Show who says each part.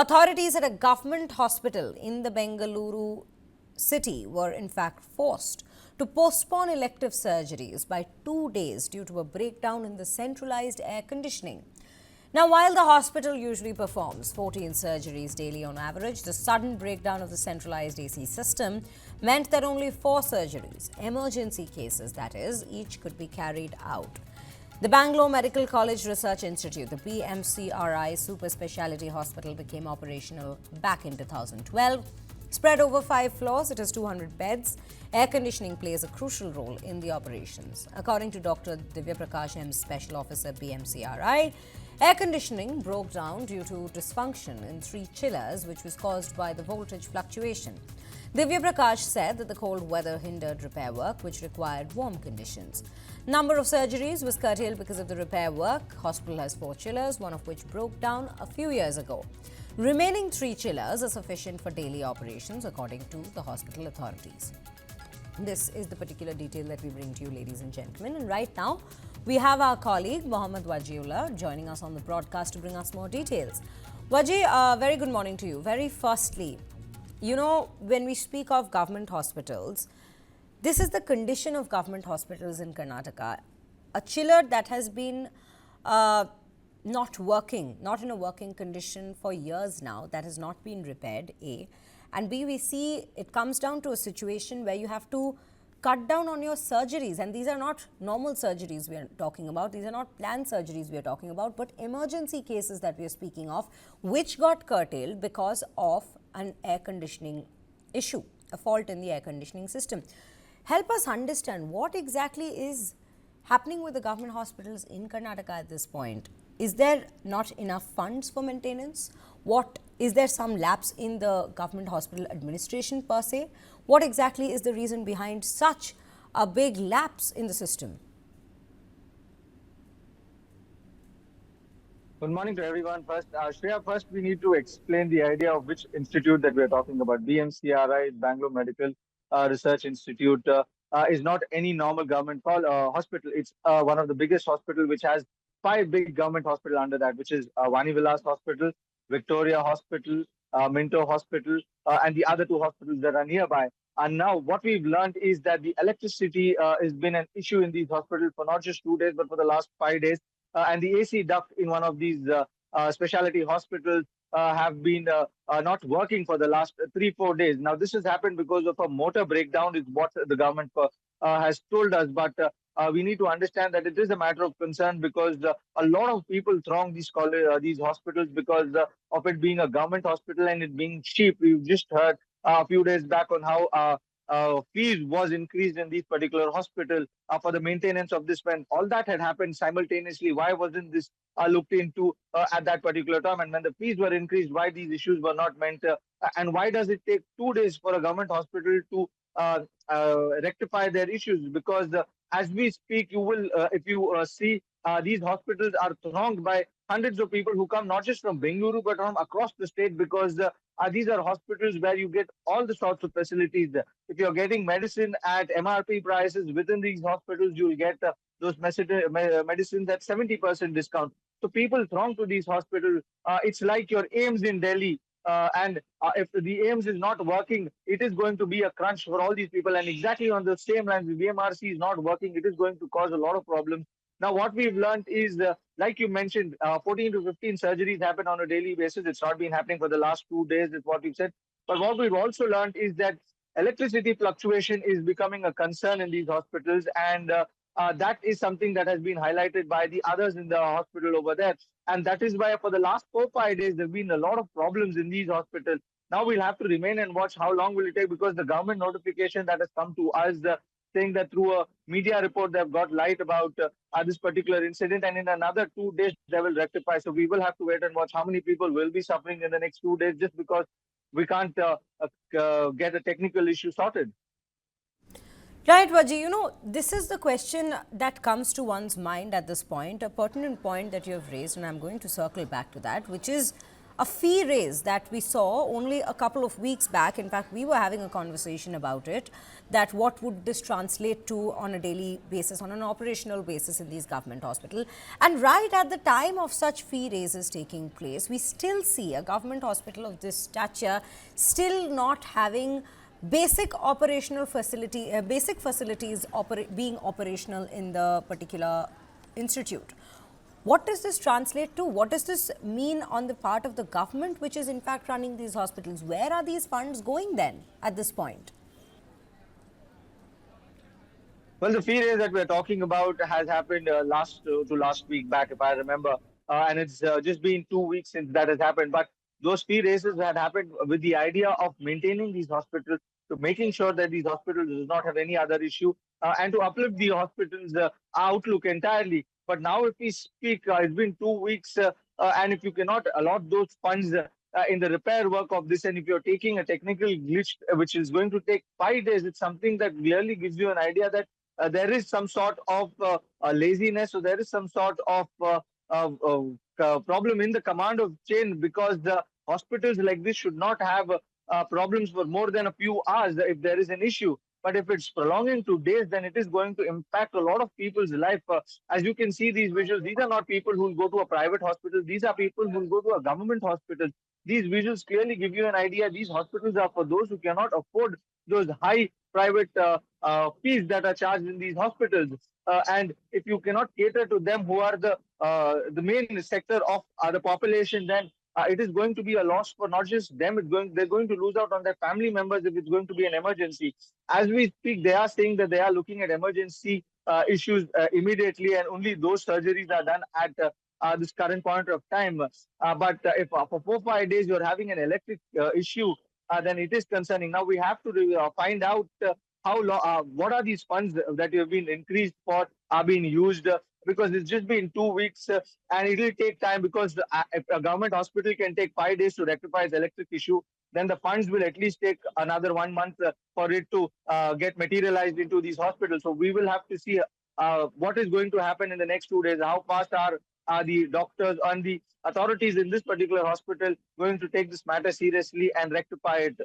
Speaker 1: Authorities at a government hospital in the Bengaluru city were in fact forced to postpone elective surgeries by 2 days due to a breakdown in the centralized air conditioning. Now, while the hospital usually performs 14 surgeries daily on average, the sudden breakdown of the centralized AC system meant that only 4 surgeries, emergency cases that is, each could be carried out. The Bangalore Medical College Research Institute, the BMCRI Super Speciality Hospital, became operational back in 2012. Spread over 5 floors, it has 200 beds. Air conditioning plays a crucial role in the operations. According to Dr. Divya Prakash M, Special Officer, BMCRI, air conditioning broke down due to dysfunction in 3 chillers, which was caused by the voltage fluctuation. Divya Prakash said that the cold weather hindered repair work, which required warm conditions. Number of surgeries was curtailed because of the repair work. Hospital has 4 chillers, one of which broke down a few years ago. Remaining 3 chillers are sufficient for daily operations, according to the hospital authorities. This is the particular detail that we bring to you, ladies and gentlemen. And right now, we have our colleague, Mohammad Wajiullah, joining us on the broadcast to bring us more details. Waji, very good morning to you. Very firstly, you know, when we speak of government hospitals, this is the condition of government hospitals in Karnataka. A chiller that has been not working, not in a working condition for years now, that has not been repaired, A. And B, we see it comes down to a situation where you have to cut down on your surgeries. And these are not normal surgeries we are talking about. These are not planned surgeries we are talking about, but emergency cases that we are speaking of, which got curtailed because of an air conditioning issue, a fault in the air conditioning system. Help us understand what exactly is happening with the government hospitals in Karnataka at this point. Is there not enough funds for maintenance? Is there some lapse in the government hospital administration per se? What exactly is the reason behind such a big lapse in the system?
Speaker 2: Good morning to everyone. First we need to explain the idea of which institute that we are talking about. BMCRI, Bangalore Medical Research Institute, is not any normal government hospital. It's one of the biggest hospital, which has 5 big government hospital under that, which is Vani Vilas Hospital, Victoria Hospital, Minto Hospital, and the other 2 hospitals that are nearby. And now what we've learned is that the electricity has been an issue in these hospitals for not just 2 days, but for the last 5 days. And the AC duct in one of these specialty hospitals have been not working for the last 3-4 days. Now, this has happened because of a motor breakdown, is what the government has told us. But we need to understand that it is a matter of concern because a lot of people throng these hospitals because of it being a government hospital and it being cheap. We've just heard a few days back on how fees was increased in these particular hospital for the maintenance of this. When all that had happened simultaneously, why wasn't this looked into at that particular time? And when the fees were increased, why these issues were not meant? And why does it take 2 days for a government hospital to rectify their issues? Because as we speak, you will, if you see, these hospitals are thronged by hundreds of people who come not just from Bengaluru but from across the state, because these are hospitals where you get all the sorts of facilities. If you're getting medicine at MRP prices within these hospitals, you'll get those medicines at 70% discount. So people throng to these hospitals. It's like your AIMS in Delhi. And if the AIMS is not working, it is going to be a crunch for all these people. And exactly on the same lines, the VMRC is not working, it is going to cause a lot of problems. Now, what we've learned is, like you mentioned, 14 to 15 surgeries happen on a daily basis. It's not been happening for the last 2 days, is what we've said. But what we've also learned is that electricity fluctuation is becoming a concern in these hospitals. And that is something that has been highlighted by the others in the hospital over there. And that is why for the last 4-5 days, there have been a lot of problems in these hospitals. Now we'll have to remain and watch how long will it take, because the government notification that has come to us saying that through a media report they've got light about this particular incident, and in another 2 days they will rectify. So we will have to wait and watch how many people will be suffering in the next 2 days just because we can't get a technical issue sorted.
Speaker 1: Right, Vaji, you know, this is the question that comes to one's mind at this point, a pertinent point that you have raised, and I'm going to circle back to that, which is a fee raise that we saw only a couple of weeks back. In fact, we were having a conversation about it, that what would this translate to on a daily basis, on an operational basis in these government hospitals. And right at the time of such fee raises taking place, we still see a government hospital of this stature still not having basic operational facility, basic facilities being operational in the particular institute. What does this translate to? What does this mean on the part of the government, which is in fact running these hospitals? Where are these funds going then at this point?
Speaker 2: Well, the fee raise that we're talking about has happened last week back, if I remember, and it's just been 2 weeks since that has happened. But those fee raises had happened with the idea of maintaining these hospitals, to making sure that these hospitals do not have any other issue, and to uplift the hospitals' outlook entirely. But now, if we speak, it's been 2 weeks, and if you cannot allot those funds in the repair work of this, and if you're taking a technical glitch which is going to take 5 days, it's something that clearly gives you an idea that there is some sort of laziness, or there is some sort of problem in the command of chain, because the hospitals like this should not have problems for more than a few hours if there is an issue. But if it's prolonging to days, then it is going to impact a lot of people's life. As you can see these visuals, these are not people who will go to a private hospital. These are people who will go to a government hospital. These visuals clearly give you an idea. These hospitals are for those who cannot afford those high private fees that are charged in these hospitals. And if you cannot cater to them, who are the main sector of the population, then it is going to be a loss for not just them. They're going to lose out on their family members if it's going to be an emergency. As we speak, they are saying that they are looking at emergency issues immediately, and only those surgeries are done at this current point of time. But if for 4 5 days you're having an electric issue, then it is concerning. Now we have to find out what are these funds that have been increased for are being used, because it's just been 2 weeks, and it will take time, because if a government hospital can take 5 days to rectify its electric issue, then the funds will at least take another 1 month for it to get materialized into these hospitals. So we will have to see what is going to happen in the next 2 days. How fast are the doctors and the authorities in this particular hospital going to take this matter seriously and rectify it?